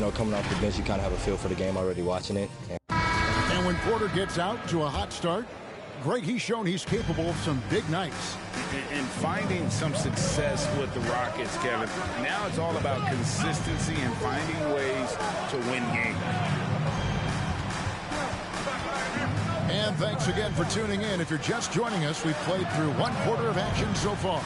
coming off the bench, you kind of have a feel for the game already watching it. And when Porter gets out to a hot start, Greg, he's shown he's capable of some big nights. And finding some success with the Rockets, Kevin. Now it's all about consistency and finding ways to win games. And thanks again for tuning in. If you're just joining us, we've played through one quarter of action so far.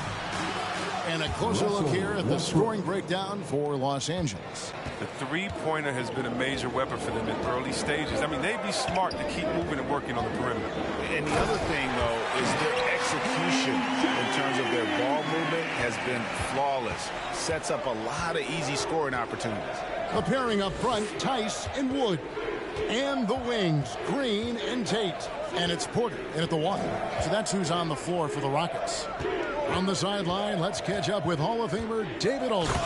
And a closer look here at the scoring breakdown for Los Angeles. The three-pointer has been a major weapon for them in early stages. I mean, they'd be smart to keep moving and working on the perimeter. And the other thing, though, is their execution in terms of their ball movement has been flawless. Sets up a lot of easy scoring opportunities. The pairing up front, Tice and Wood. And the wings, Green and Tate. And it's Porter in at the one. So that's who's on the floor for the Rockets. On the sideline, let's catch up with Hall of Famer David Aldridge.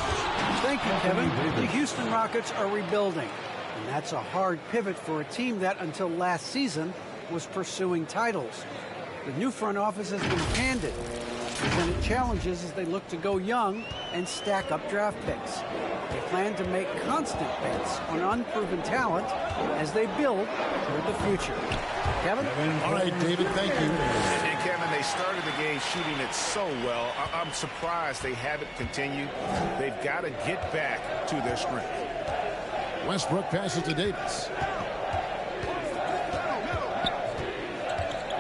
Thank you, Kevin. The Houston Rockets are rebuilding, and that's a hard pivot for a team that, until last season, was pursuing titles. The new front office has been candid, presented challenges as they look to go young and stack up draft picks. They plan to make constant bets on unproven talent as they build toward the future. Kevin? All right, David, thank you. And Kevin, they started the game shooting it so well. I'm surprised they haven't continued. They've got to get back to their strength. Westbrook passes to Davis.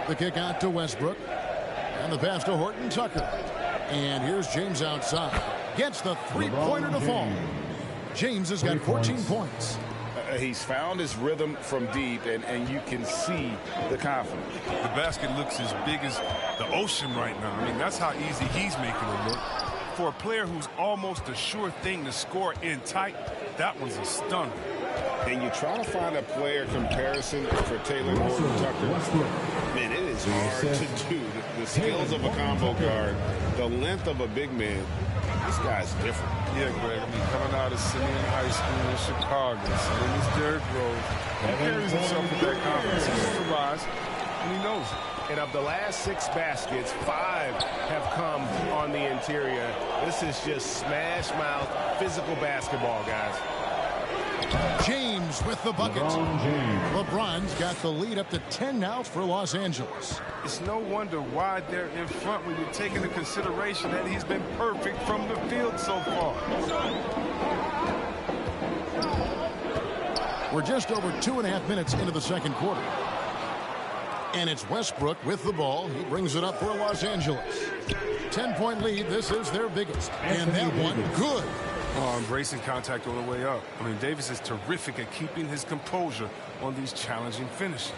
The kick out to Westbrook. And the pass to Horton Tucker. And here's James outside. Gets the three-pointer to fall. James has got 14 points. He's found his rhythm from deep, and you can see the confidence. The basket looks as big as the ocean right now. I mean, that's how easy he's making it look. For a player who's almost a sure thing to score in tight, that one's a stunner. And you try to find a player comparison for Taylor Horton-Tucker. Man, it is hard to do. The skills of a combo guard, the length of a big man, this guy's different. Yeah, Greg. I mean, coming out of Simeon High School in Chicago, same as Derrick Rose, he carries himself with that confidence. He knows the rise, and he knows it. And of the last 6 baskets, 5 have come on the interior. This is just smash mouth, physical basketball, guys. James with the bucket. LeBron's got the lead up to 10 now for Los Angeles. It's no wonder why they're in front when you take into consideration that he's been perfect from the field so far. We're just over 2.5 minutes into the second quarter. And it's Westbrook with the ball. He brings it up for Los Angeles. 10-point lead. This is their biggest. And that one, good. Embracing contact all the way up. I mean, Davis is terrific at keeping his composure on these challenging finishes.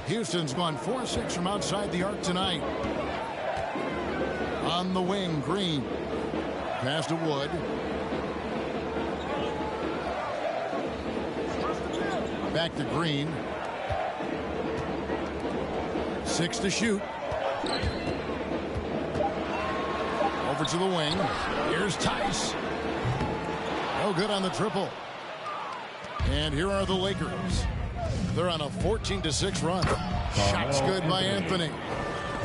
Houston's gone 4-6 from outside the arc tonight. On the wing, Green. Pass to Wood. Back to Green. 6 to shoot. Over to the wing. Here's Tice. No good on the triple. And here are the Lakers. They're on a 14-6 run. Shots good by Anthony.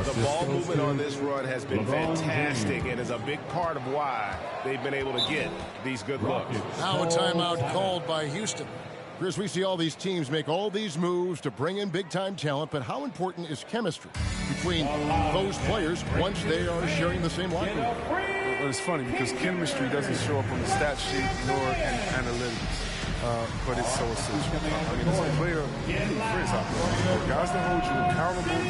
The ball movement on this run has been fantastic and is a big part of why they've been able to get these good looks. Now a timeout called by Houston. Chris, we see all these teams make all these moves to bring in big-time talent, but how important is chemistry between those players once they are sharing the same locker room? Well, it's funny because chemistry doesn't show up on the stat sheet nor in analytics, but it's so essential. I mean, as a player, friends out there, guys that hold you accountable,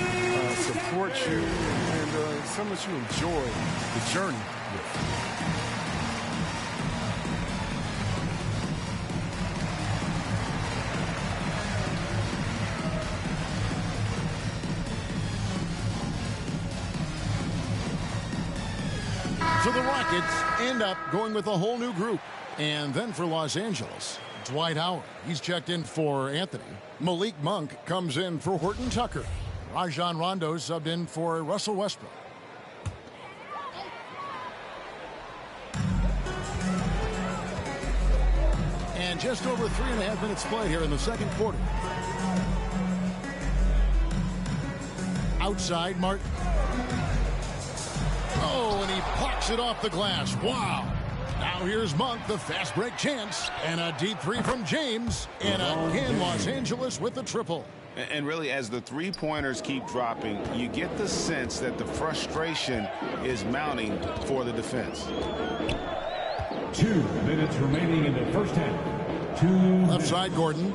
support you, and some that you enjoy the journey with. So the Rockets end up going with a whole new group. And then for Los Angeles, Dwight Howard. He's checked in for Anthony. Malik Monk comes in for Horton Tucker. Rajon Rondo subbed in for Russell Westbrook. And just over 3.5 minutes played here in the second quarter. Outside, Martin. Oh, and he pucks it off the glass. Wow. Now Now here's Monk, the fast break chance. And a deep three from James. And again, Los Angeles with the triple. And really, as the three-pointers keep dropping, you get the sense that the frustration is mounting for the defense. 2 minutes remaining in the first half. Left side, Gordon.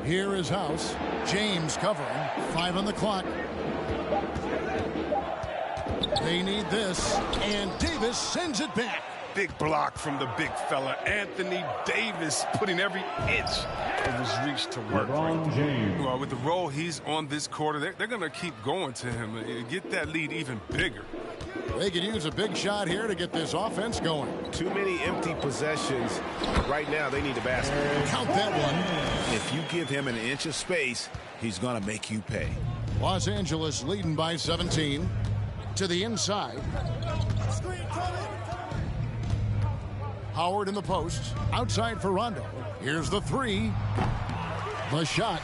Here is House. James covering. 5 on the clock. They need this. And Davis sends it back. Big block from the big fella. Anthony Davis putting every inch of his reach to work. LeBron James. Well, with the role he's on this quarter, they're going to keep going to him. Get that lead even bigger. They could use a big shot here to get this offense going. Too many empty possessions. Right now, they need the basket. Count that one. If you give him an inch of space, he's going to make you pay. Los Angeles leading by 17. To the inside. Howard in the post. Outside for Rondo. Here's the three. The shot.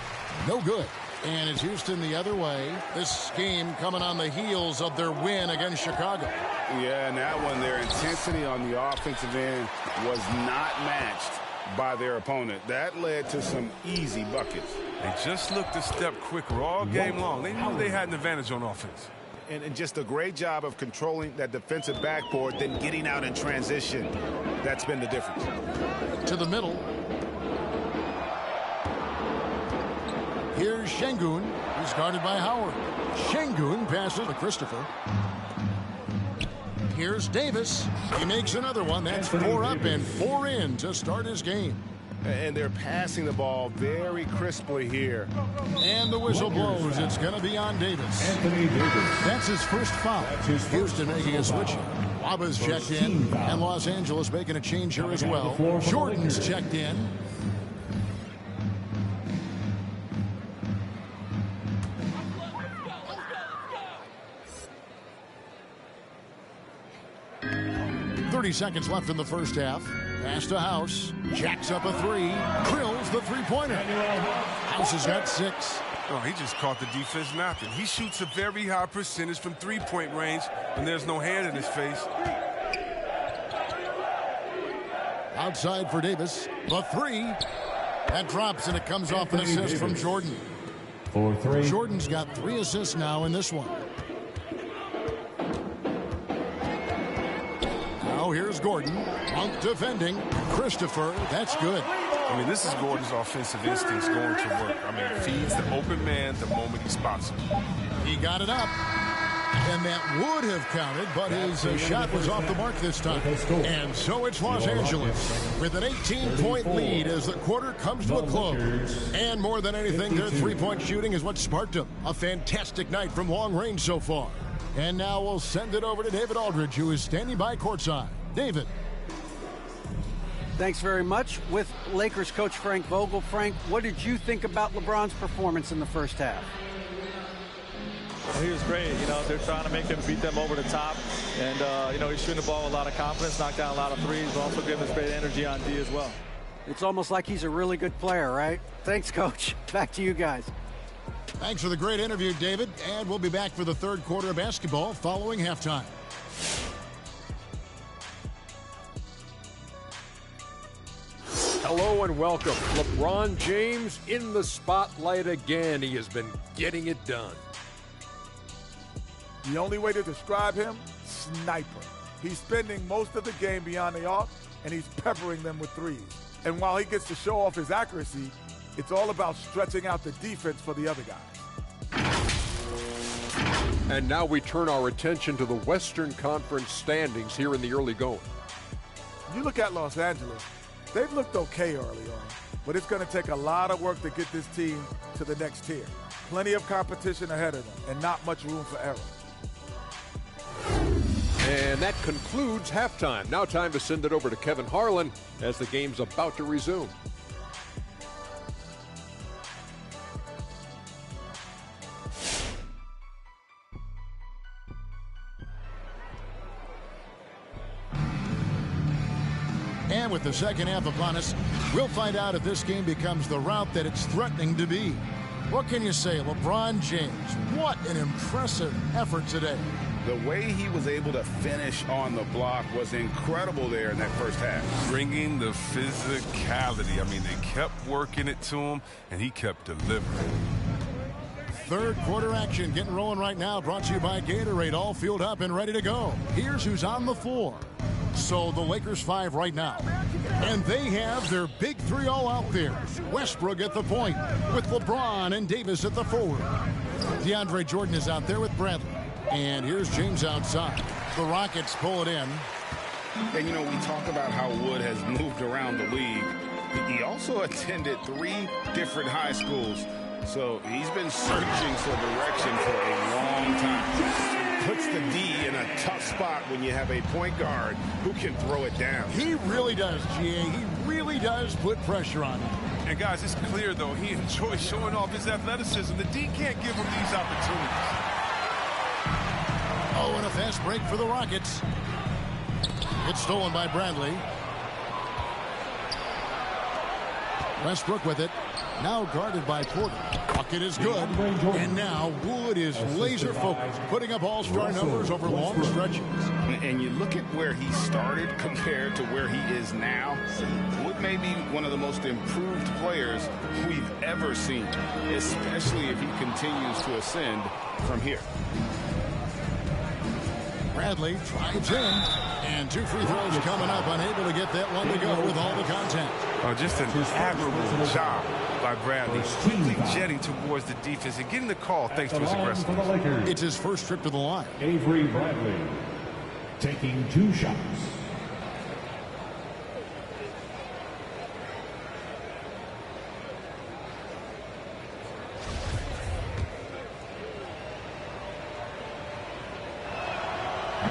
No good. And it's Houston the other way. This game coming on the heels of their win against Chicago. Yeah, and that one, their intensity on the offensive end was not matched by their opponent. That led to some easy buckets. They just looked a step quicker all game long. They knew they had an advantage on offense. And just a great job of controlling that defensive backboard, then getting out in transition. That's been the difference. To the middle. Here's Şengün. He's guarded by Howard. Şengün passes to Christopher. Here's Davis. He makes another one. That's 4 up and 4 in to start his game. And they're passing the ball very crisply here. And the whistle blows. It's going to be on Davis. Anthony Davis. That's his first foul. Houston making a switch. Waba's checked in. And Los Angeles making a change here as well. Jordan's checked in. Seconds left in the first half. Pass to House. Jacks up a three. Drills the three-pointer. House has got 6. Oh, he just caught the defense napping. He shoots a very high percentage from three-point range when there's no hand in his face. Outside for Davis. The three. That drops, and it comes off an assist from Jordan. 4-3. Jordan's got 3 assists now in this one. Now here's Gordon. Monk defending. Christopher, that's good. I mean, this is Gordon's offensive instincts going to work. I mean, feeds the open man the moment he spots him. He got it up. And that would have counted, but his shot was off the mark this time. And so it's Los Angeles with an 18-point lead as the quarter comes to a close. And more than anything, their three-point shooting is what sparked them. A fantastic night from long range so far. And now we'll send it over to David Aldridge, who is standing by courtside. David. Thanks very much. With Lakers coach Frank Vogel. Frank, what did you think about LeBron's performance in the first half? Well, he was great. You know, they're trying to make him beat them over the top. And, you know, he's shooting the ball with a lot of confidence, knocked down a lot of threes, but also giving us great energy on D as well. It's almost like he's a really good player, right? Thanks, Coach. Back to you guys. Thanks for the great interview, David. And we'll be back for the third quarter of basketball following halftime. Hello and welcome. LeBron James in the spotlight again. He has been getting it done. The only way to describe him, sniper. He's spending most of the game beyond the arc, and he's peppering them with threes. And while he gets to show off his accuracy, it's all about stretching out the defense for the other guys. And now we turn our attention to the Western Conference standings here in the early going. You look at Los Angeles, they've looked okay early on, but it's going to take a lot of work to get this team to the next tier. Plenty of competition ahead of them, and not much room for error. And that concludes halftime. Now time to send it over to Kevin Harlan as the game's about to resume. And with the second half upon us, we'll find out if this game becomes the route that it's threatening to be. What can you say, LeBron James? What an impressive effort today. The way he was able to finish on the block was incredible there in that first half. Bringing the physicality. I mean, they kept working it to him, and he kept delivering. Third quarter action getting rolling right now, brought to you by Gatorade, all fueled up and ready to go. Here's who's on the floor. So the Lakers 5 right now. And they have their big three all out there. Westbrook at the point with LeBron and Davis at the forward. DeAndre Jordan is out there with Bradley. And here's James outside. The Rockets pull it in. And, you know, we talk about how Wood has moved around the league. He also attended 3 different high schools. So he's been searching for direction for a long time. Puts the D in a tough spot when you have a point guard who can throw it down. He really does, GA. He really does put pressure on him. And, guys, it's clear, though, he enjoys showing off his athleticism. The D can't give him these opportunities. Oh, and a fast break for the Rockets. It's stolen by Bradley. Westbrook with it. Now guarded by Porter. Bucket is good. And now Wood is laser focused, putting up all-star numbers over long stretches. And you look at where he started compared to where he is now. Wood may be one of the most improved players we've ever seen, especially if he continues to ascend from here. Bradley drives in, and 2 free throws coming up, unable to get that one to go with all the contact. Oh, just an admirable job by Bradley, quickly jetting towards the defense and getting the call thanks to his aggressiveness. It's his first trip to the line. Avery Bradley taking 2 shots.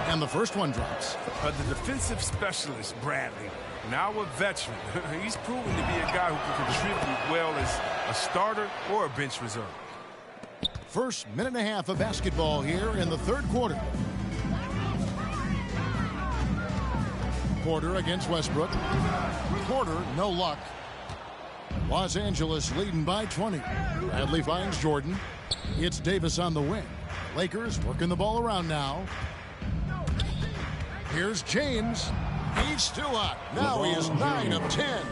And the first one drops. The defensive specialist, Bradley, now a veteran. He's proven to be a guy who can contribute well as a starter or a bench reserve. First minute and a half of basketball here in the third quarter. Porter against Westbrook. Porter, no luck. Los Angeles leading by 20. Bradley finds Jordan. It's Davis on the wing. Lakers working the ball around now. Here's James. He's still hot. Now he is 9 of 10.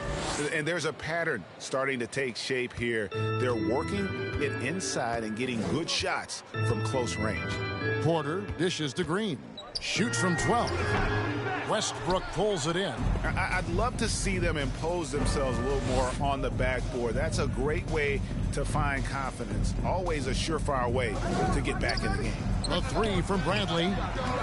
And there's a pattern starting to take shape here. They're working it inside and getting good shots from close range. Porter dishes to Green. Shoots from 12. Westbrook pulls it in. I'd love to see them impose themselves a little more on the backboard. That's a great way to find confidence. Always a surefire way to get back in the game. A 3 from Bradley.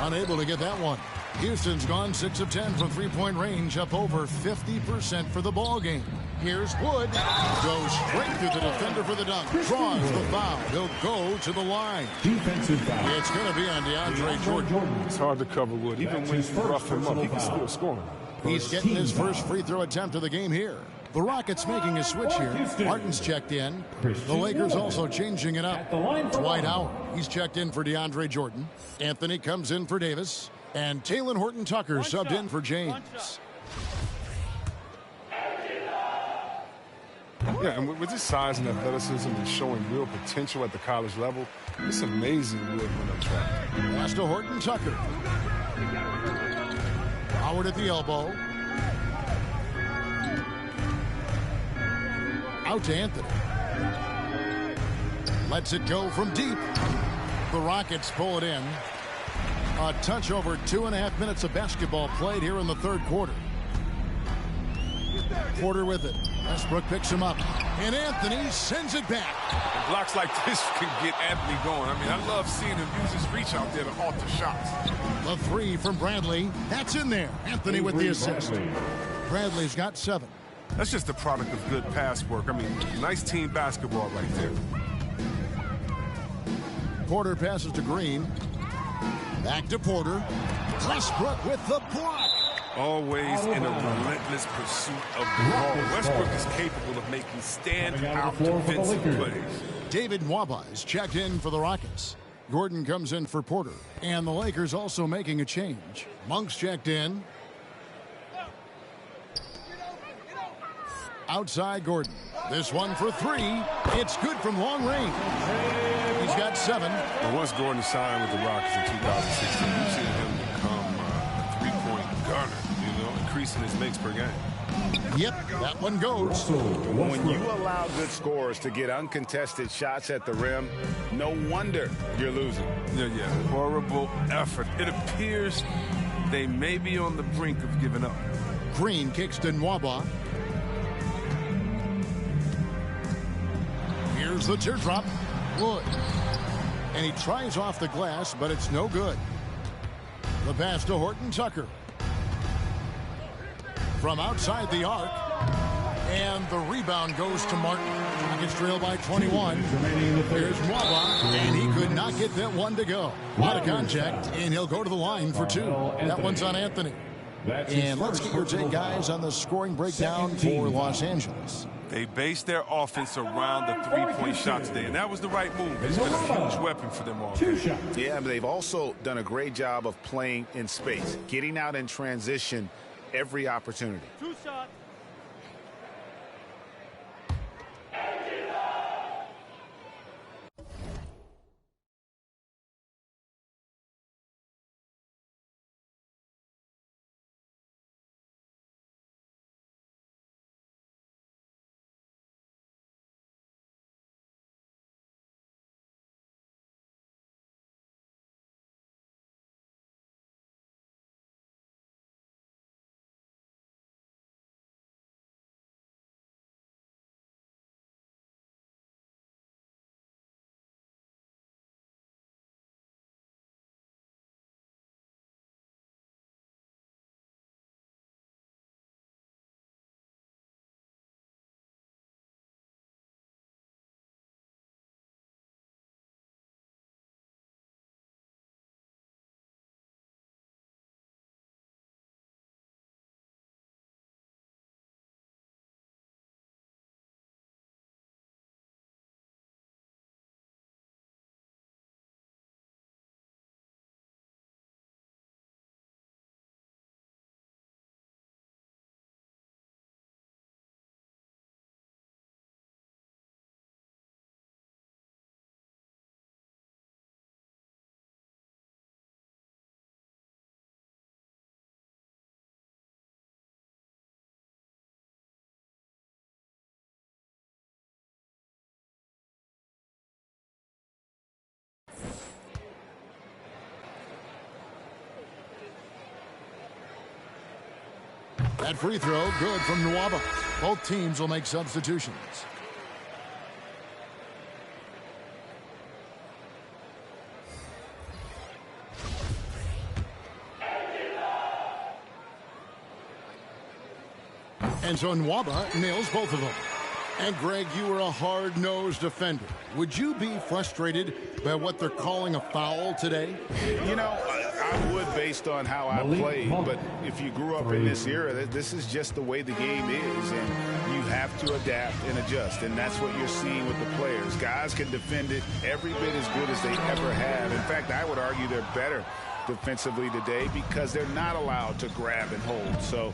Unable to get that one. Houston's gone 6 of 10 from three-point range, up over 50% for the ball game. Here's Wood. Goes straight through the defender for the dunk. Draws the foul. He'll go to the line. Defensive foul. It's going to be on DeAndre Jordan. It's hard to cover Wood. Even when you rough him up, he can still score. He's getting his first free throw attempt of the game here. The Rockets making a switch here. Martin's checked in. The Lakers also changing it up. Dwight Howard. He's checked in for DeAndre Jordan. Anthony comes in for Davis. And Talen Horton-Tucker subbed in for James. Yeah, and with his size and athleticism and showing real potential at the college level, it's amazing Wood went undrafted. Pass to Horton-Tucker. Howard at the elbow. Out to Anthony. Lets it go from deep. The Rockets pull it in. A touch over 2.5 minutes of basketball played here in the third quarter. Porter with it. Westbrook picks him up. And Anthony sends it back. And blocks like this can get Anthony going. I mean, I love seeing him use his reach out there to alter shots. The 3 from Bradley. That's in there. Anthony with the assist. Bradley's got 7. That's just the product of good pass work. I mean, nice team basketball right there. Porter passes to Green. Back to Porter. Westbrook with the block. Always in a relentless pursuit of the ball. Westbrook is capable of making stand-out defensive plays. David Nwaba is checked in for the Rockets. Gordon comes in for Porter. And the Lakers also making a change. Monk's checked in. Outside Gordon. This one for three. It's good from long range. He's got 7. But once Gordon signed with the Rockets in 2016, you've seen him become a three-point gunner, increasing his makes per game. Yep, that one goes. When you allow good scorers to get uncontested shots at the rim, no wonder you're losing. Yeah. Horrible effort. It appears they may be on the brink of giving up. Green kicks to Nwaba. Here's the teardrop. Wood. And he tries off the glass, but it's no good. The pass to Horton Tucker. From outside the arc. And the rebound goes to Martin. Rockets trail by 21. Here's Nwaba, and he could not get that one to go. A lot of contact, and he'll go to the line for 2. That one's on Anthony. And let's get your take, guys, on the scoring breakdown for Los Angeles. They based their offense around the three-point shot today, and that was the right move. It's been a huge weapon for them all game. Yeah, but they've also done a great job of playing in space, getting out in transition every opportunity. 2 shots. That free throw, good from Nwaba. Both teams will make substitutions. And so Nwaba nails both of them. And Greg, you were a hard-nosed defender. Would you be frustrated by what they're calling a foul today? You know, I would based on how I played, but if you grew up in this era, this is just the way the game is, and you have to adapt and adjust, and that's what you're seeing with the players. Guys can defend it every bit as good as they ever have. In fact, I would argue they're better defensively today because they're not allowed to grab and hold. So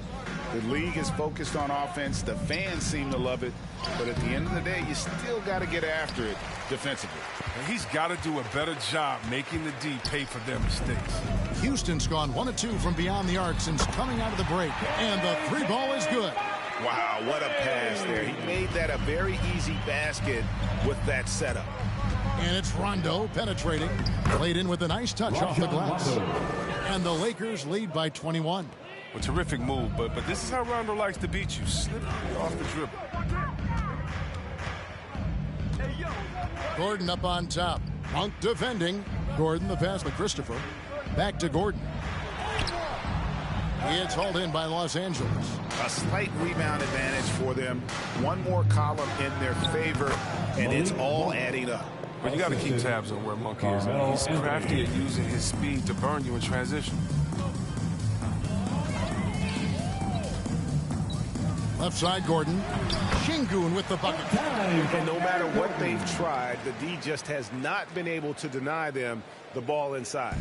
the league is focused on offense. The fans seem to love it. But at the end of the day, you still got to get after it defensively. And he's got to do a better job making the D pay for their mistakes. Houston's gone 1 of 2 from beyond the arc since coming out of the break. And the 3 ball is good. Wow, what a pass there. He made that a very easy basket with that setup. And it's Rondo penetrating. Played in with a nice touch off the glass. And the Lakers lead by 21. A terrific move, but this is how Rondo likes to beat you. Slippery off the dribble. Gordon up on top. Monk defending. Gordon the pass to Christopher. Back to Gordon. It's hauled in by Los Angeles. A slight rebound advantage for them. One more column in their favor, and it's all adding up. But you got to keep tabs on where Monk is. I mean, he's crafty at using his speed to burn you in transition. Left side, Gordon. Şengün with the bucket. And no matter what they've tried, the D just has not been able to deny them the ball inside.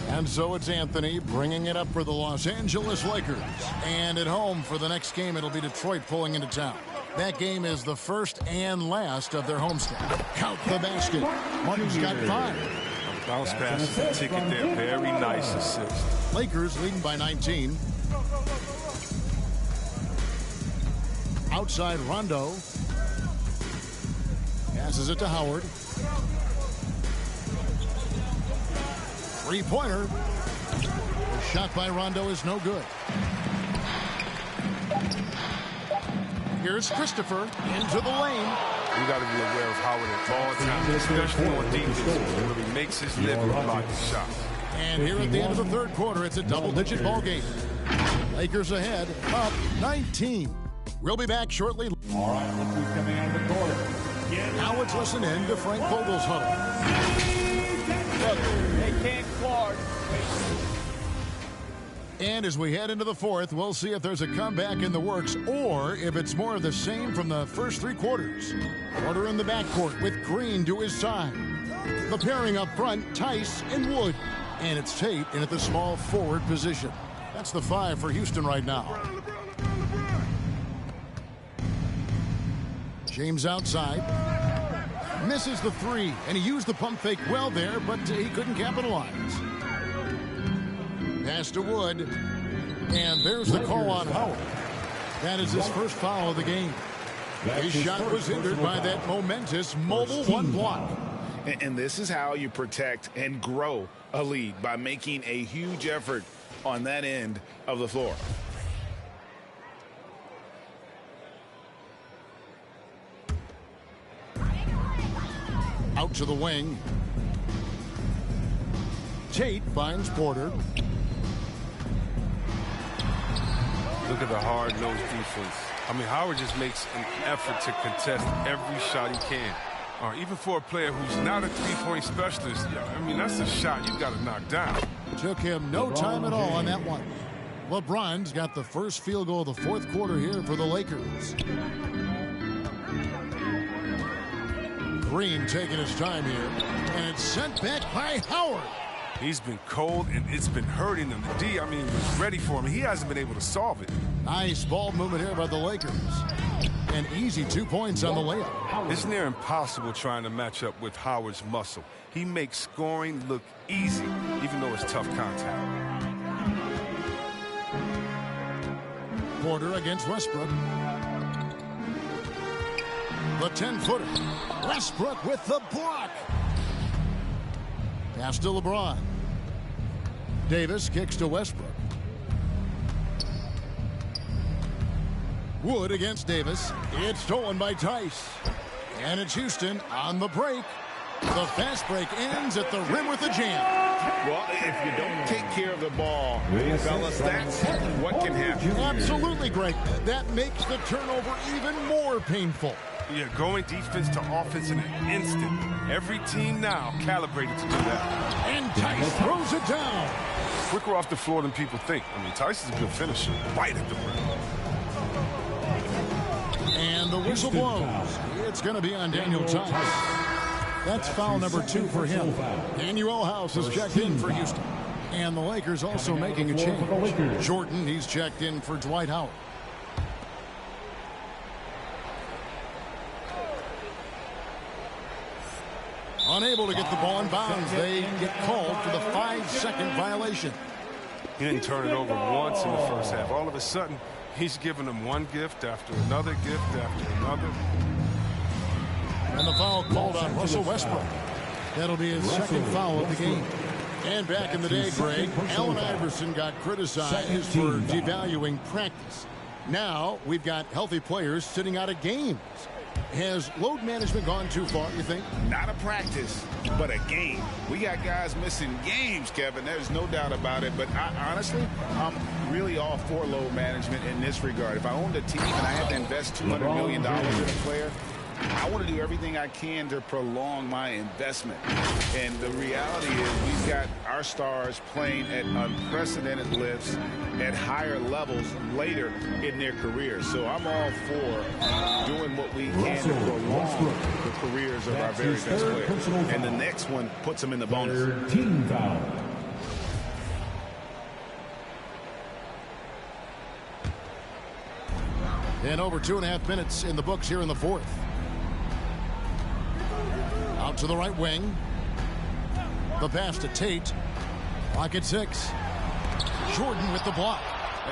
And so it's Anthony bringing it up for the Los Angeles Lakers. And at home for the next game, it'll be Detroit pulling into town. That game is the first and last of their homestand. Count the basket. Martin's got 5. Bounce pass is the ticket there. Very nice assist. Lakers leading by 19. Outside Rondo. Passes it to Howard. Three-pointer. The shot by Rondo is no good. Here's Christopher into the lane. We got to be aware of Howard at all times, especially on defense, where he makes his living blocking shots. And here at the end of the third quarter, it's a double-digit ball game. Lakers ahead, up 19. We'll be back shortly. All right, look who's coming out of the court. Now let's listen in to Frank Vogel's huddle. Look, they can't guard. And as we head into the fourth, we'll see if there's a comeback in the works or if it's more of the same from the first 3 quarters. Porter in the backcourt with Green to his side. The pairing up front, Tice and Wood. And it's Tate in at the small forward position. That's the 5 for Houston right now. James outside. Misses the 3, and he used the pump fake well there, but he couldn't capitalize. Pass to Wood, and there's the call on Howard. That is his first foul of the game. His shot was hindered by that momentous mobile 1 block. And this is how you protect and grow a lead, by making a huge effort on that end of the floor. Out to the wing. Tate finds Porter. Look at the hard-nosed defense. I mean, Howard just makes an effort to contest every shot he can. Even for a player who's not a three-point specialist, I mean, that's a shot you got to knock down. Took him no time at all on that one. LeBron's got the first field goal of the fourth quarter here for the Lakers. Green taking his time here, and it's sent back by Howard. He's been cold, and it's been hurting him. The D, I mean, was ready for him. He hasn't been able to solve it. Nice ball movement here by the Lakers. An easy 2 points on the layup. It's near impossible trying to match up with Howard's muscle. He makes scoring look easy, even though it's tough contact. Porter against Westbrook. The 10-footer. Westbrook with the block. Pass to LeBron. Davis kicks to Westbrook. Wood against Davis. It's stolen by Tice. And it's Houston on the break. The fast break ends at the rim with a jam. Well, if you don't take care of the ball, fellas, that's what can happen. Absolutely, Greg. That makes the turnover even more painful. Yeah, going defense to offense in an instant. Every team now calibrated to do that. And Tice throws it down. Quicker off the floor than people think. I mean, Tice is a good finisher. Right at the rim. And the whistle blows. It's going to be on Daniel Tice. That's foul number 2 for him. Manuel House has checked in for Houston. And the Lakers also making a change. Jordan, he's checked in for Dwight Howard. Unable to get the ball in bounds. They get called for the 5-second violation. He didn't turn it over once in the first half. All of a sudden, he's giving them one gift after another gift after another. And the foul called on Russell Westbrook. That'll be his second foul of the game. And back in the day, Greg, Allen Iverson got criticized for devaluing practice. Now we've got healthy players sitting out of games. Has load management gone too far, you think? Not a practice, but a game. We got guys missing games, Kevin. There's no doubt about it. But honestly, I'm really all for load management in this regard. If I owned a team and I had to invest $200 million in a player, I want to do everything I can to prolong my investment. And the reality is we've got our stars playing at unprecedented lifts at higher levels later in their careers. So I'm all for doing what we can to prolong the careers of our very best players. And the next one puts them in the bonus. Team foul. And over 2.5 minutes in the books here in the fourth. Out to the right wing. The pass to Tate. Clock at 6. Jordan with the block.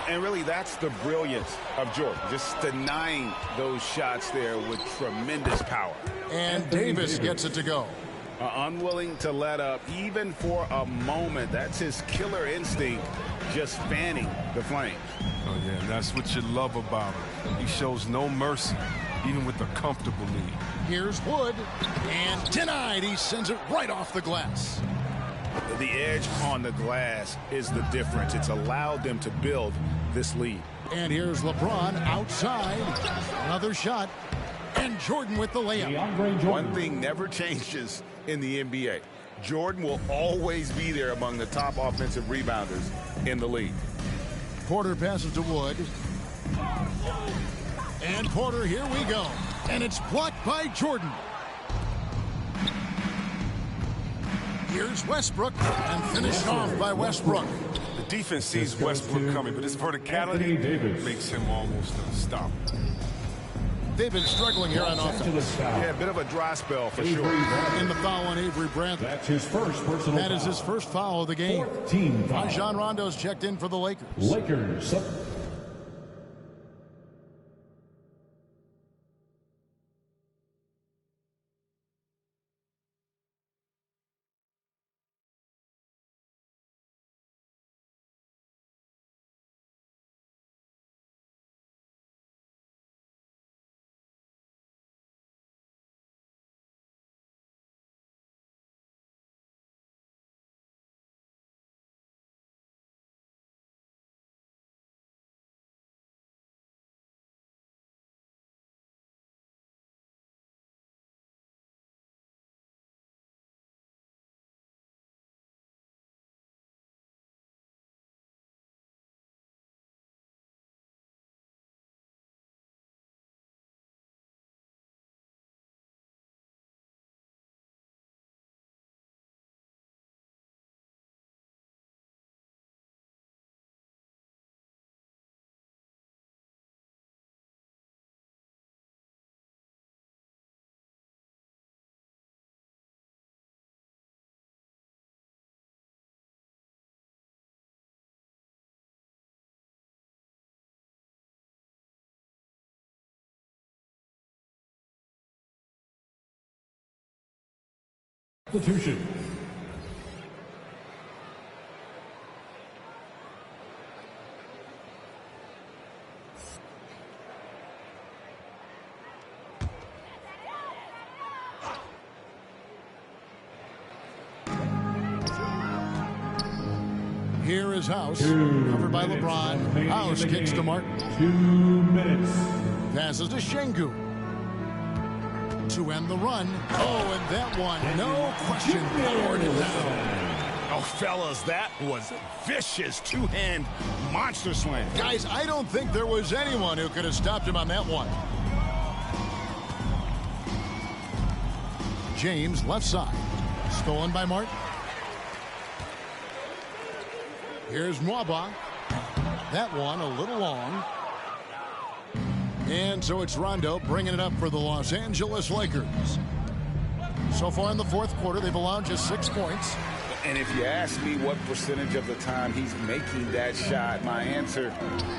And really, that's the brilliance of Jordan. Just denying those shots there with tremendous power. And Davis gets it to go. Unwilling to let up, even for a moment. That's his killer instinct, just fanning the flame. Oh, yeah, and that's what you love about him. He shows no mercy, even with a comfortable lead. Here's Wood, and denied. He sends it right off the glass. The edge on the glass is the difference. It's allowed them to build this lead. And here's LeBron outside. Another shot. And Jordan with the layup. One thing never changes in the NBA. Jordan will always be there among the top offensive rebounders in the league. Porter passes to Wood. And Porter, here we go. And it's blocked by Jordan. Here's Westbrook, and finished off by Westbrook. The defense sees Westbrook coming, but his verticality makes him almost unstoppable. They've been struggling here on offense. Yeah, a bit of a dry spell for sure. In the foul on Avery Bradley. That's his first personal That is his first foul of the game. Team foul. Rajon Rondo's checked in for the Lakers. Lakers. Substitution. Here is House, covered by LeBron. House kicks to Martin. 2 minutes. Passes to Şengün. To end the run. Oh, and that one, no question, powered it down. Oh, fellas, that was vicious two-hand monster slam. Guys, I don't think there was anyone who could have stopped him on that one. James, left side. Stolen by Martin. Here's Mwaba. That one a little long. And so it's Rondo bringing it up for the Los Angeles Lakers. So far in the fourth quarter, they've allowed just 6 points. And if you ask me what percentage of the time he's making that shot, my answer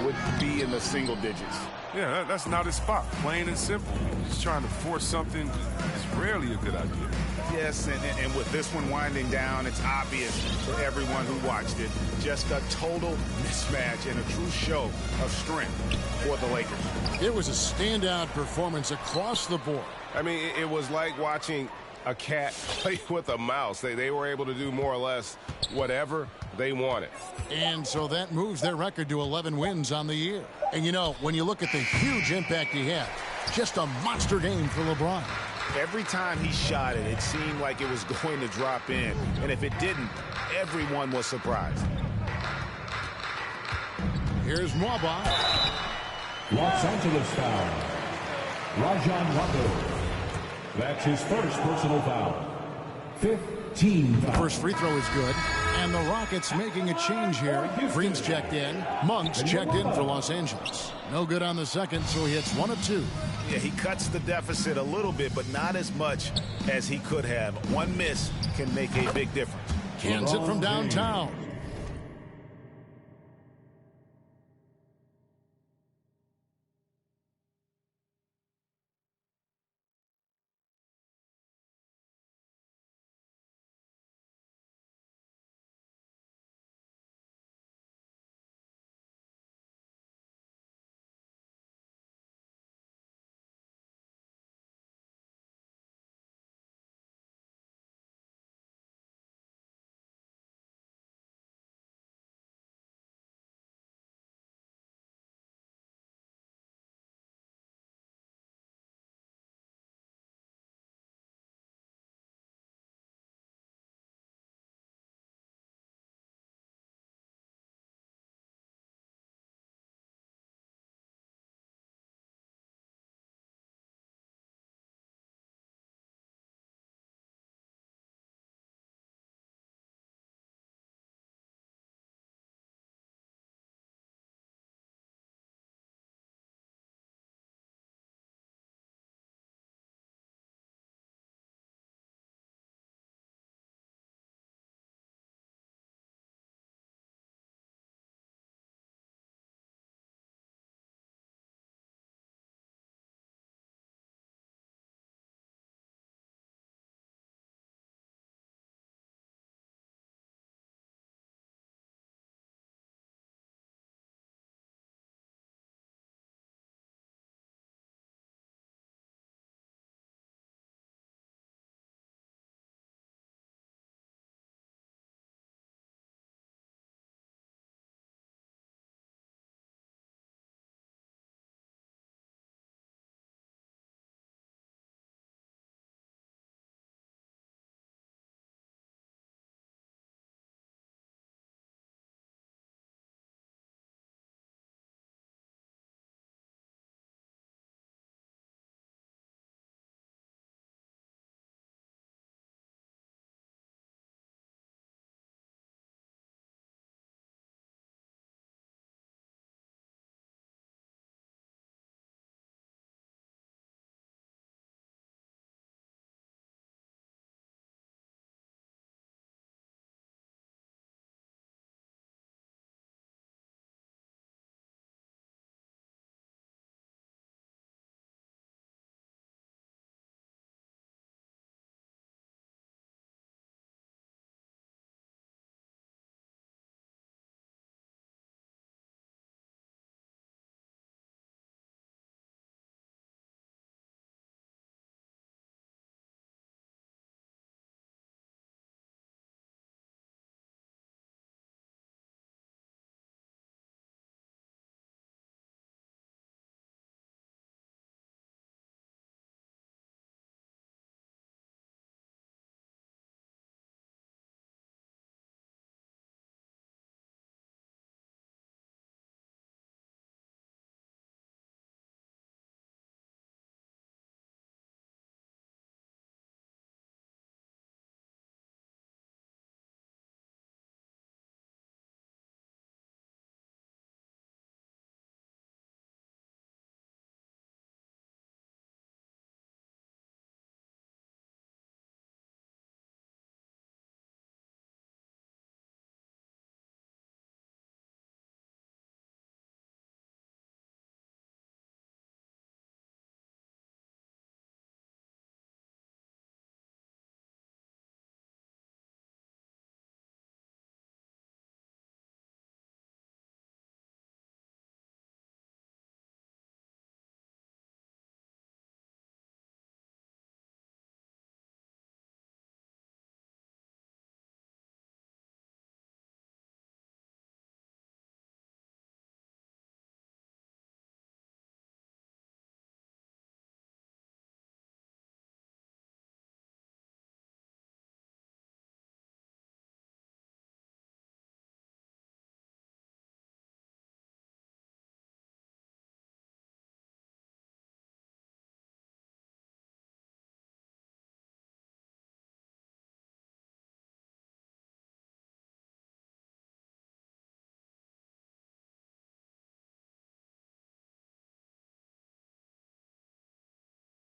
would be in the single digits. Yeah, that's not his spot. Plain and simple. He's trying to force something. It's rarely a good idea. Yes, and with this one winding down, it's obvious to everyone who watched it. Just a total mismatch and a true show of strength for the Lakers. It was a standout performance across the board. I mean, it was like watching a cat play with a mouse. They were able to do more or less whatever they wanted. And so that moves their record to 11 wins on the year. And, you know, when you look at the huge impact he had, just a monster game for LeBron. Every time he shot it, it seemed like it was going to drop in. And if it didn't, everyone was surprised. Here's Mwaba. Los Angeles foul. Rajon Rondo. That's his first personal foul. 15 The first free throw is good. And the Rockets making a change here. Green's checked in. Monk's checked in for Los Angeles. No good on the second, so he hits 1 of 2. Yeah, he cuts the deficit a little bit, but not as much as he could have. One miss can make a big difference. Cans it from downtown.